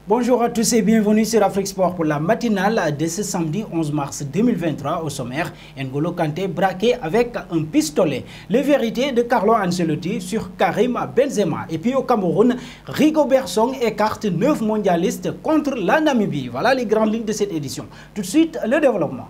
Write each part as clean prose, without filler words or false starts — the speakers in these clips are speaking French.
Bonjour à tous et bienvenue sur Afrique Sport pour la matinale de ce samedi 11 mars 2023. Au sommaire, N'Golo Kanté braqué avec un pistolet. Les vérités de Carlo Ancelotti sur Karim Benzema. Et puis au Cameroun, Rigobert Song écarte 9 mondialistes contre la Namibie. Voilà les grandes lignes de cette édition. Tout de suite, le développement.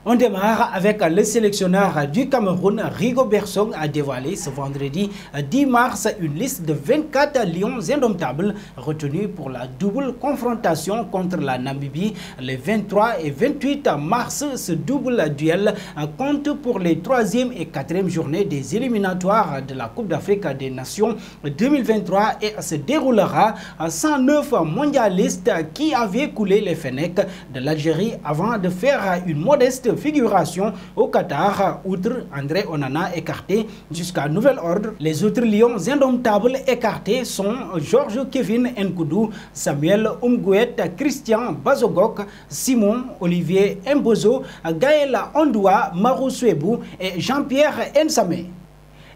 On démarre avec le sélectionneur du Cameroun, Rigobert Song, a dévoilé ce vendredi 10 mars une liste de 24 lions indomptables retenus pour la double confrontation contre la Namibie les 23 et 28 mars. Ce double duel compte pour les 3e et 4e journées des éliminatoires de la Coupe d'Afrique des Nations 2023 et se déroulera 109 mondialistes qui avaient coulé les fenêtres de l'Algérie avant de faire une modeste figuration au Qatar. Outre André Onana écarté jusqu'à nouvel ordre, les autres lions indomptables écartés sont Georges Kevin Nkoudou, Samuel Umgouet, Christian Bazogok, Simon Olivier Mbozo, Gaël Ondoua, Marou Suebou et Jean-Pierre Nsamé.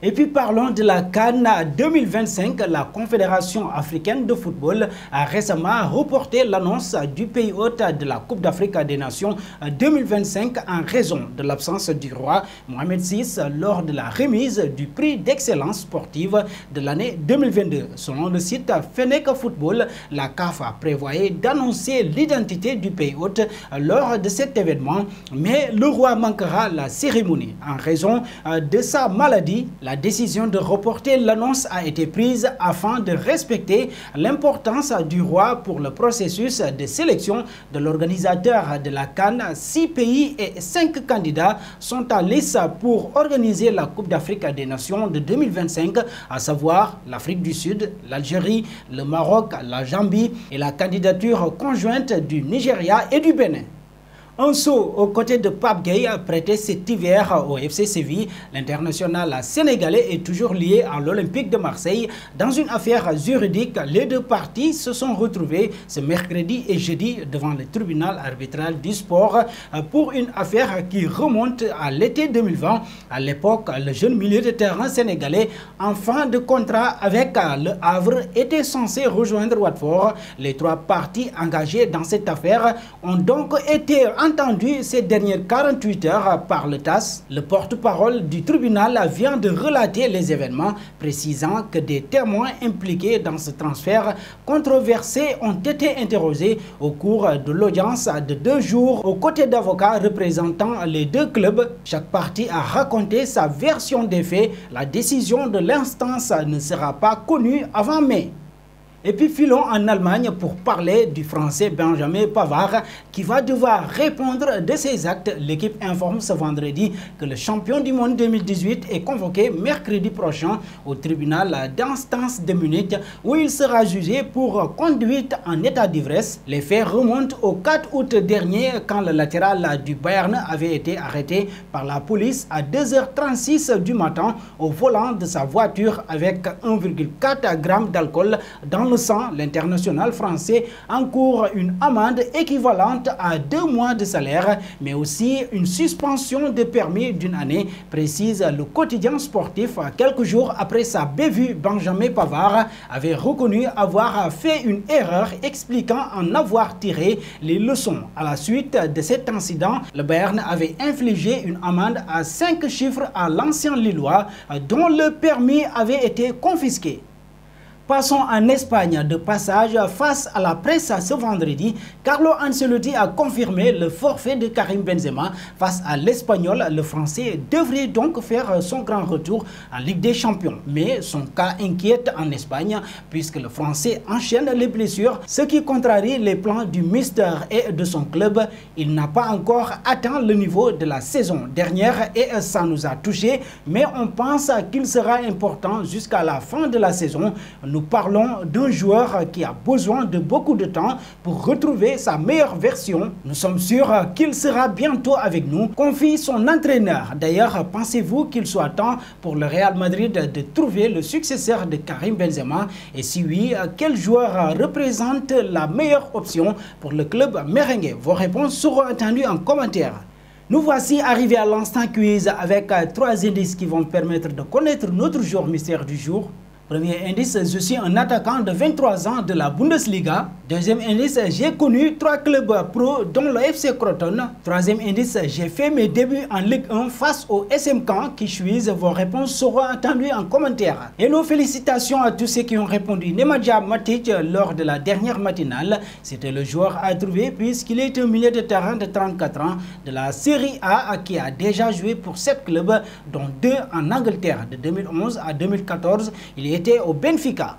Et puis parlons de la CAN 2025. La Confédération africaine de football a récemment reporté l'annonce du pays hôte de la Coupe d'Afrique des Nations 2025 en raison de l'absence du roi Mohamed VI lors de la remise du prix d'excellence sportive de l'année 2022. Selon le site Fennec Football, la CAF prévoyait d'annoncer l'identité du pays hôte lors de cet événement, mais le roi manquera la cérémonie en raison de sa maladie. La décision de reporter l'annonce a été prise afin de respecter l'importance du roi pour le processus de sélection de l'organisateur de la CAN. 6 pays et 5 candidats sont en lice pour organiser la Coupe d'Afrique des Nations de 2025, à savoir l'Afrique du Sud, l'Algérie, le Maroc, la Zambie et la candidature conjointe du Nigeria et du Bénin. Un saut aux côtés de Pape Gueye prêté cet hiver au FC Séville. L'international sénégalais est toujours lié à l'Olympique de Marseille. Dans une affaire juridique, les deux parties se sont retrouvées ce mercredi et jeudi devant le tribunal arbitral du sport pour une affaire qui remonte à l'été 2020. À l'époque, le jeune milieu de terrain sénégalais en fin de contrat avec le Havre était censé rejoindre Watford. Les 3 parties engagées dans cette affaire ont donc été entendu ces dernières 48 heures par le TAS. Le porte-parole du tribunal vient de relater les événements, précisant que des témoins impliqués dans ce transfert controversé ont été interrogés au cours de l'audience de 2 jours aux côtés d'avocats représentant les 2 clubs. Chaque partie a raconté sa version des faits. La décision de l'instance ne sera pas connue avant mai. Et puis filons en Allemagne pour parler du Français Benjamin Pavard qui va devoir répondre de ses actes. L'équipe informe ce vendredi que le champion du monde 2018 est convoqué mercredi prochain au tribunal d'instance de Munich où il sera jugé pour conduite en état d'ivresse. Les faits remontent au 4 août dernier quand le latéral du Bayern avait été arrêté par la police à 2h36 du matin au volant de sa voiture avec 1,4 g d'alcool dans le sang. L'international français encourt une amende équivalente à 2 mois de salaire, mais aussi une suspension de permis d'1 année, précise le quotidien sportif. Quelques jours après sa bévue, Benjamin Pavard avait reconnu avoir fait une erreur, expliquant en avoir tiré les leçons. À la suite de cet incident, le Bayern avait infligé une amende à 5 chiffres à l'ancien Lillois, dont le permis avait été confisqué. Passons en Espagne. De passage face à la presse ce vendredi, Carlo Ancelotti a confirmé le forfait de Karim Benzema face à l'Espagnol. Le Français devrait donc faire son grand retour en Ligue des Champions. Mais son cas inquiète en Espagne puisque le Français enchaîne les blessures, ce qui contrarie les plans du Mister et de son club. Il n'a pas encore atteint le niveau de la saison dernière et ça nous a touché, mais on pense qu'il sera important jusqu'à la fin de la saison. Nous parlons d'un joueur qui a besoin de beaucoup de temps pour retrouver sa meilleure version. Nous sommes sûrs qu'il sera bientôt avec nous, confie son entraîneur. D'ailleurs, pensez-vous qu'il soit temps pour le Real Madrid de trouver le successeur de Karim Benzema? Et si oui, quel joueur représente la meilleure option pour le club merengue? Vos réponses seront attendues en commentaire. Nous voici arrivés à l'instant quiz avec 3 indices qui vont permettre de connaître notre joueur mystère du jour. Premier indice, je suis un attaquant de 23 ans de la Bundesliga. Deuxième indice, j'ai connu 3 clubs pro dont le FC Crotone. Troisième indice, j'ai fait mes débuts en Ligue 1 face au SM Caen qui chuise. Vos réponses seront attendues en commentaire. Et nos félicitations à tous ceux qui ont répondu. Nemanja Matic lors de la dernière matinale. C'était le joueur à trouver puisqu'il est un milieu de terrain de 34 ans de la Série A qui a déjà joué pour 7 clubs dont 2 en Angleterre. De 2011 à 2014, il était au Benfica.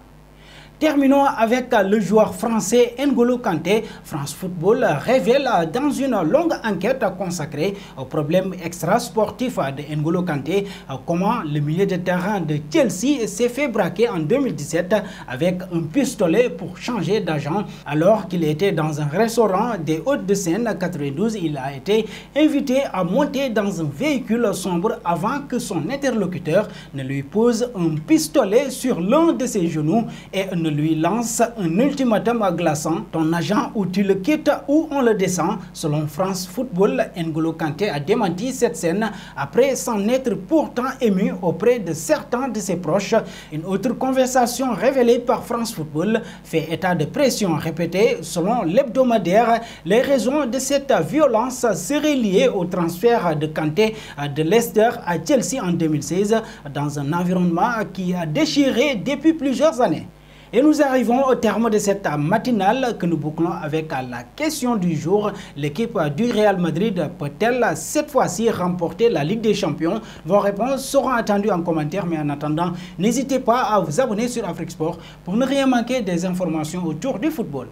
Terminons avec le joueur français N'Golo Kanté. France Football révèle dans une longue enquête consacrée aux problèmes extrasportifs de N'Golo Kanté comment le milieu de terrain de Chelsea s'est fait braquer en 2017 avec un pistolet pour changer d'agent. Alors qu'il était dans un restaurant des Hauts-de-Seine 92, il a été invité à monter dans un véhicule sombre avant que son interlocuteur ne lui pose un pistolet sur l'un de ses genoux et lui lance un ultimatum glaçant. Ton agent, ou tu le quittes ou on le descend. Selon France Football, N'Golo Kanté a démenti cette scène après s'en être pourtant ému auprès de certains de ses proches. Une autre conversation révélée par France Football fait état de pression répétée. Selon l'hebdomadaire, les raisons de cette violence seraient liées au transfert de Kanté de Leicester à Chelsea en 2016 dans un environnement qui a déchiré depuis plusieurs années. Et nous arrivons au terme de cette matinale que nous bouclons avec la question du jour. L'équipe du Real Madrid peut-elle cette fois-ci remporter la Ligue des Champions? Vos réponses seront attendues en commentaire, mais en attendant, n'hésitez pas à vous abonner sur Afrique Sport pour ne rien manquer des informations autour du football.